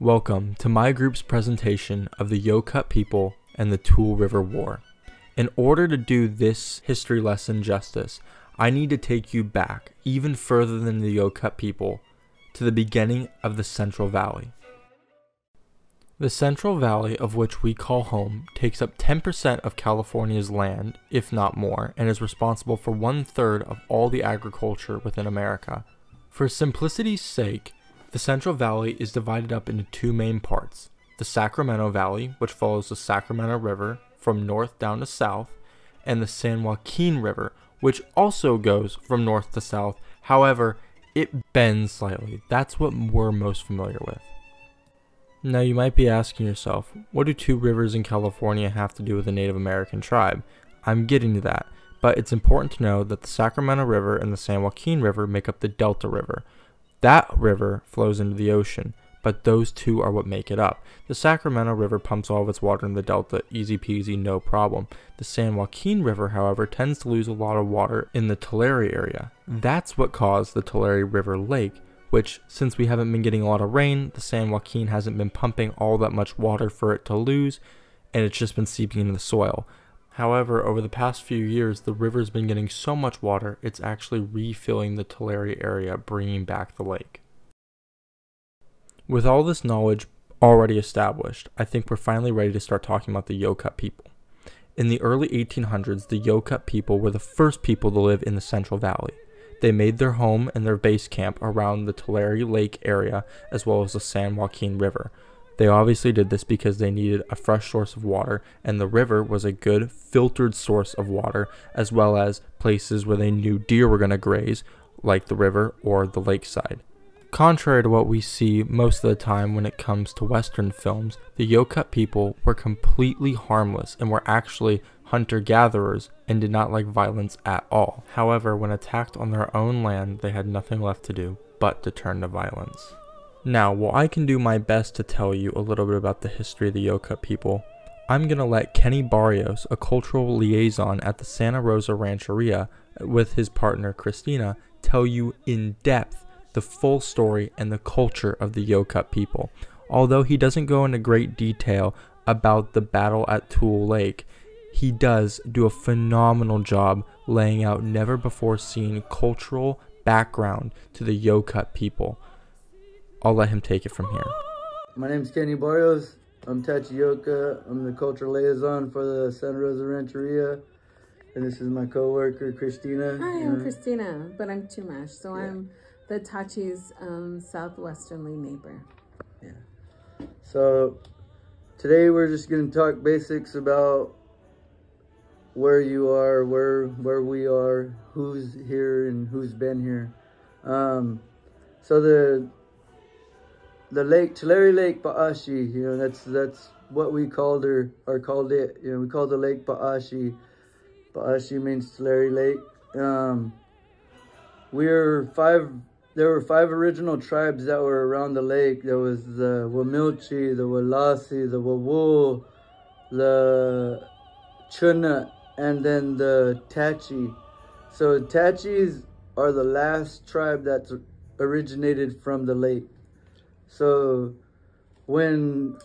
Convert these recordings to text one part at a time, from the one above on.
Welcome to my group's presentation of the Yokut people and the Tule River War. In order to do this history lesson justice, I need to take you back even further than the Yokut people to the beginning of the Central Valley. The Central Valley, of which we call home, takes up 10% of California's land, if not more, and is responsible for 1/3 of all the agriculture within America. For simplicity's sake, the Central Valley is divided up into two main parts: the Sacramento Valley, which follows the Sacramento River from north down to south, and the San Joaquin River, which also goes from north to south. However, it bends slightly. That's what we're most familiar with. Now you might be asking yourself, what do two rivers in California have to do with a Native American tribe? I'm getting to that, but it's important to know that the Sacramento River and the San Joaquin River make up the Delta River. That river flows into the ocean, but those two are what make it up. The Sacramento River pumps all of its water in the Delta, easy peasy, no problem. The San Joaquin River, however, tends to lose a lot of water in the Tulare area. That's what caused the Tulare River Lake, which, since we haven't been getting a lot of rain, the San Joaquin hasn't been pumping all that much water for it to lose, and it's just been seeping into the soil. However, over the past few years, the river's been getting so much water, it's actually refilling the Tulare area, bringing back the lake. With all this knowledge already established, I think we're finally ready to start talking about the Yokut people. In the early 1800s, the Yokut people were the first people to live in the Central Valley. They made their home and their base camp around the Tulare Lake area as well as the San Joaquin River. They obviously did this because they needed a fresh source of water, and the river was a good filtered source of water, as well as places where they knew deer were going to graze, like the river or the lakeside. Contrary to what we see most of the time when it comes to Western films, the Yokut people were completely harmless and were actually hunter-gatherers and did not like violence at all. However, when attacked on their own land, they had nothing left to do but to turn to violence. Now, while I can do my best to tell you a little bit about the history of the Yokut people, I'm going to let Kenny Barrios, a cultural liaison at the Santa Rosa Rancheria with his partner Christina, tell you in depth the full story and the culture of the Yokut people. Although he doesn't go into great detail about the battle at Tule Lake, he does do a phenomenal job laying out never before seen cultural background to the Yokut people. I'll let him take it from here. My name's Kenny Barrios. I'm Tachioka. I'm the cultural liaison for the Santa Rosa Rancheria. And this is my co-worker, Christina. Hi, I'm Christina, but I'm Chumash. So yeah. I'm the Tachi's southwesternly neighbor. Yeah. So today we're just going to talk basics about where you are, where we are, who's here and who's been here. So the lake, Tulare Lake Pa'ashi, that's what we called her, or called it. We called the lake Pa'ashi. Pa'ashi means Tulare Lake. There were five original tribes that were around the lake. There was the Wamilchi, the Walasi, the Wawul, the Chuna, and then the Tachi. So Tachis are the last tribe that's originated from the lake. So when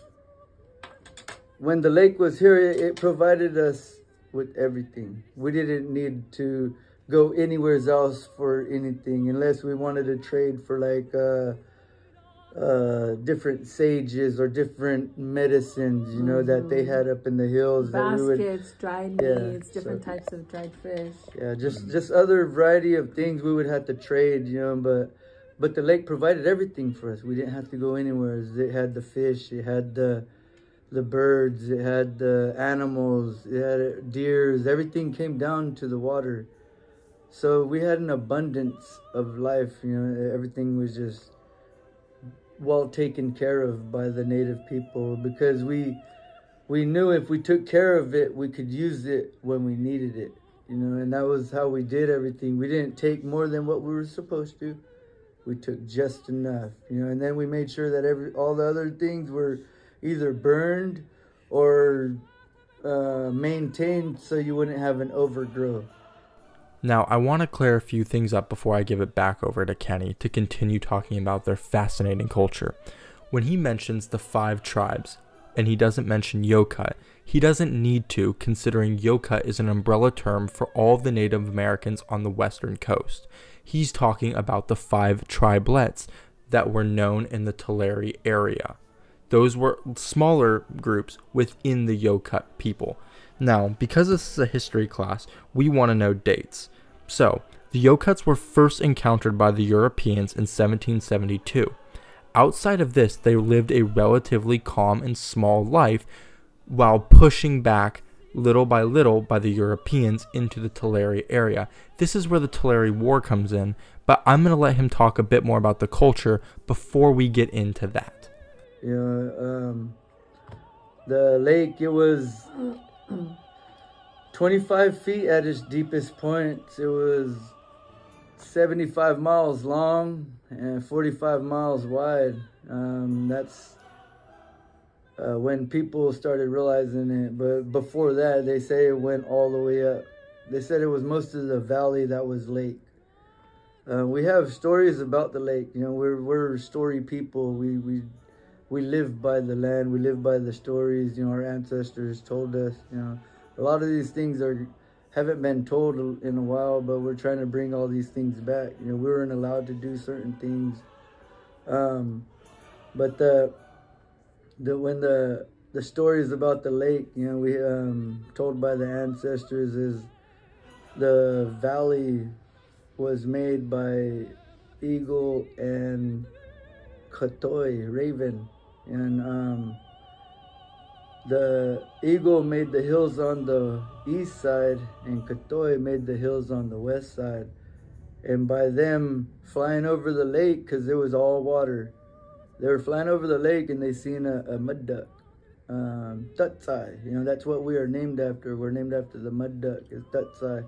the lake was here, it provided us with everything. We didn't need to go anywhere else for anything unless we wanted to trade for like different sages or different medicines, that they had up in the hills. Baskets, dried meats, different types of dried fish. Yeah, just other variety of things we would have to trade, But the lake provided everything for us. We didn't have to go anywhere. It had the fish, it had the birds, it had the animals, it had deers. Everything came down to the water. So we had an abundance of life. Everything was just well taken care of by the native people, because we knew if we took care of it, we could use it when we needed it. And that was how we did everything. We didn't take more than what we were supposed to. We took just enough, and then we made sure that all the other things were either burned or maintained so you wouldn't have an overgrowth. Now, I want to clear a few things up before I give it back over to Kenny to continue talking about their fascinating culture. When he mentions the 5 tribes, and he doesn't mention Yokut, he doesn't need to, considering Yokut is an umbrella term for all of the Native Americans on the western coast. He's talking about the 5 tribelets that were known in the Tulare area. Those were smaller groups within the Yokut people. Now, because this is a history class, we want to know dates. So, the Yokuts were first encountered by the Europeans in 1772. Outside of this, they lived a relatively calm and small life while pushing back little by the Europeans into the Tulare area. This is where the Tulare War comes in, but I'm going to let him talk a bit more about the culture before we get into that. The lake, it was 25 feet at its deepest point. It was 75 miles long and 45 miles wide. That's when people started realizing it. But before that, they say it went all the way up. They said it was most of the valley that was lake. We have stories about the lake. We're story people. We live by the land. We live by the stories. Our ancestors told us. A lot of these things haven't been told in a while, but we're trying to bring all these things back. We weren't allowed to do certain things. But when the stories about the lake, we told by the ancestors, is the valley was made by eagle and katoi, raven, and the eagle made the hills on the east side, and katoi made the hills on the west side. And by them flying over the lake, because it was all water, they were flying over the lake and they seen a mud duck, Tutsai. That's what we are named after. We're named after the mud duck. It's Tutsai.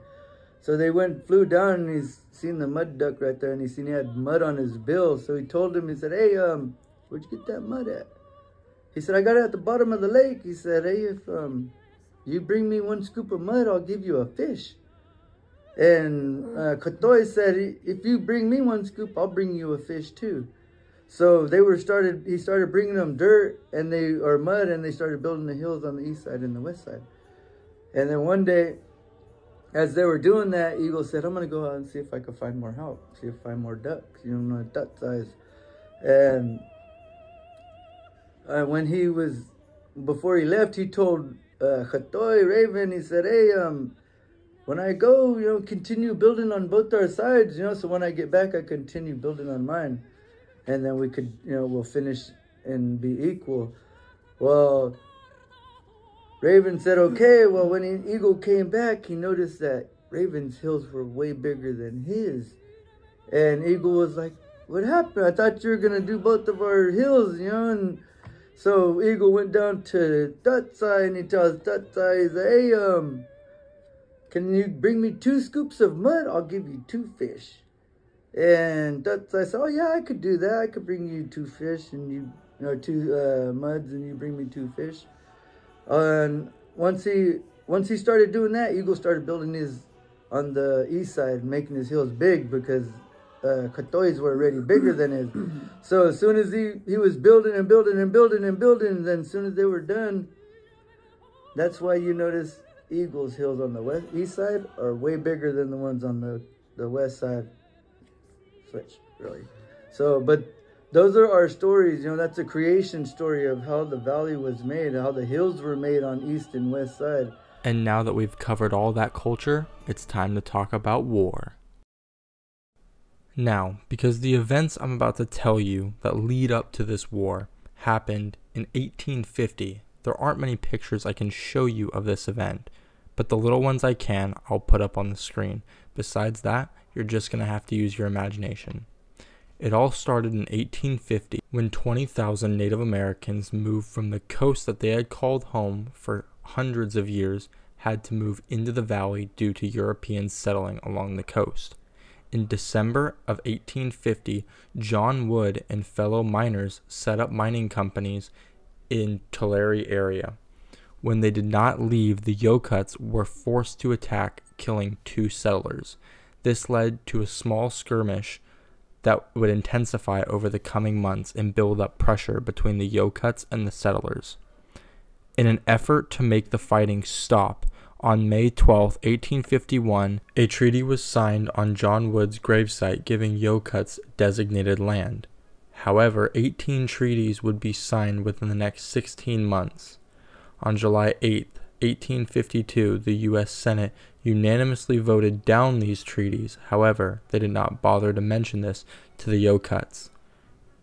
So they flew down, and he's seen the mud duck right there, and he seen he had mud on his bill. So he told him, he said, "Hey, where'd you get that mud at?" He said, "I got it at the bottom of the lake." He said, "Hey, if you bring me 1 scoop of mud, I'll give you a fish." And Katoi said, "If you bring me 1 scoop, I'll bring you a fish too." So he started bringing them dirt or mud, and they started building the hills on the east side and the west side. And then one day, as they were doing that, Eagle said, "I'm going to go out and see if I can find more help, see if I find more ducks, duck size." And before he left, he told Katoi, Raven, he said, "Hey, when I go, continue building on both our sides, so when I get back, I continue building on mine. And then we could, we'll finish and be equal." Well, Raven said, "Okay." Well, when Eagle came back, he noticed that Raven's hills were way bigger than his. And Eagle was like, "What happened? I thought you were going to do both of our hills, And so Eagle went down to Tutsai, and he tells Tutsai, he said, "Hey, can you bring me 2 scoops of mud? I'll give you 2 fish." And Tutsai said, "Oh yeah, I could do that. I could bring you 2 fish, and 2 muds, and you bring me 2 fish." And once he started doing that, Eagle started building his on the east side, making his hills big, because Katoi's were already bigger than his. So as soon as he was building and building and building and building, then as soon as they were done, that's why you notice Eagle's hills on the east side are way bigger than the ones on the west side. Switch, really. So, but those are our stories. That's a creation story of how the valley was made, how the hills were made on east and west side. And now that we've covered all that culture, it's time to talk about war. Now, because the events I'm about to tell you that lead up to this war happened in 1850, there aren't many pictures I can show you of this event, but the little ones I can, I'll put up on the screen. Besides that, you're just going to have to use your imagination. It all started in 1850 when 20,000 Native Americans moved from the coast that they had called home for hundreds of years, had to move into the valley due to Europeans settling along the coast. In December of 1850, John Wood and fellow miners set up mining companies in Tulare area. When they did not leave, the Yokuts were forced to attack, killing 2 settlers. This led to a small skirmish that would intensify over the coming months and build up pressure between the Yokuts and the settlers. In an effort to make the fighting stop, on May 12, 1851, a treaty was signed on John Wood's gravesite giving Yokuts designated land. However, 18 treaties would be signed within the next 16 months. On July 8, 1852, the U.S. Senate unanimously voted down these treaties. However, they did not bother to mention this to the Yokuts.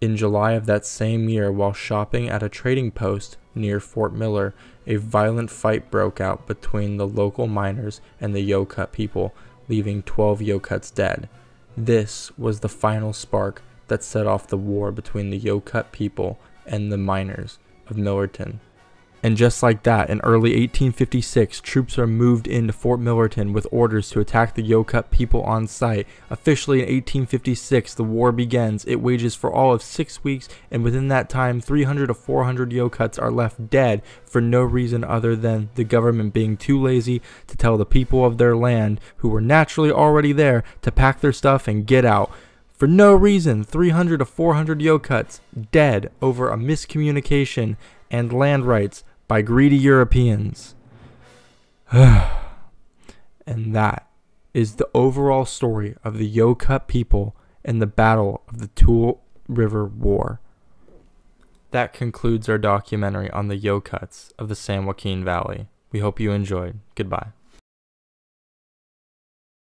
In July of that same year, while shopping at a trading post near Fort Miller, a violent fight broke out between the local miners and the Yokut people, leaving 12 Yokuts dead. This was the final spark that set off the war between the Yokut people and the miners of Millerton. And just like that, in early 1856, troops are moved into Fort Millerton with orders to attack the Yokut people on site. Officially in 1856, the war begins. It wages for all of 6 weeks, and within that time, 300 to 400 Yokuts are left dead for no reason other than the government being too lazy to tell the people of their land, who were naturally already there, to pack their stuff and get out. For no reason, 300 to 400 Yokuts dead over a miscommunication and land rights by greedy Europeans. And that is the overall story of the Yokut people and the Battle of the Tule River War. That concludes our documentary on the Yokuts of the San Joaquin Valley. We hope you enjoyed. Goodbye.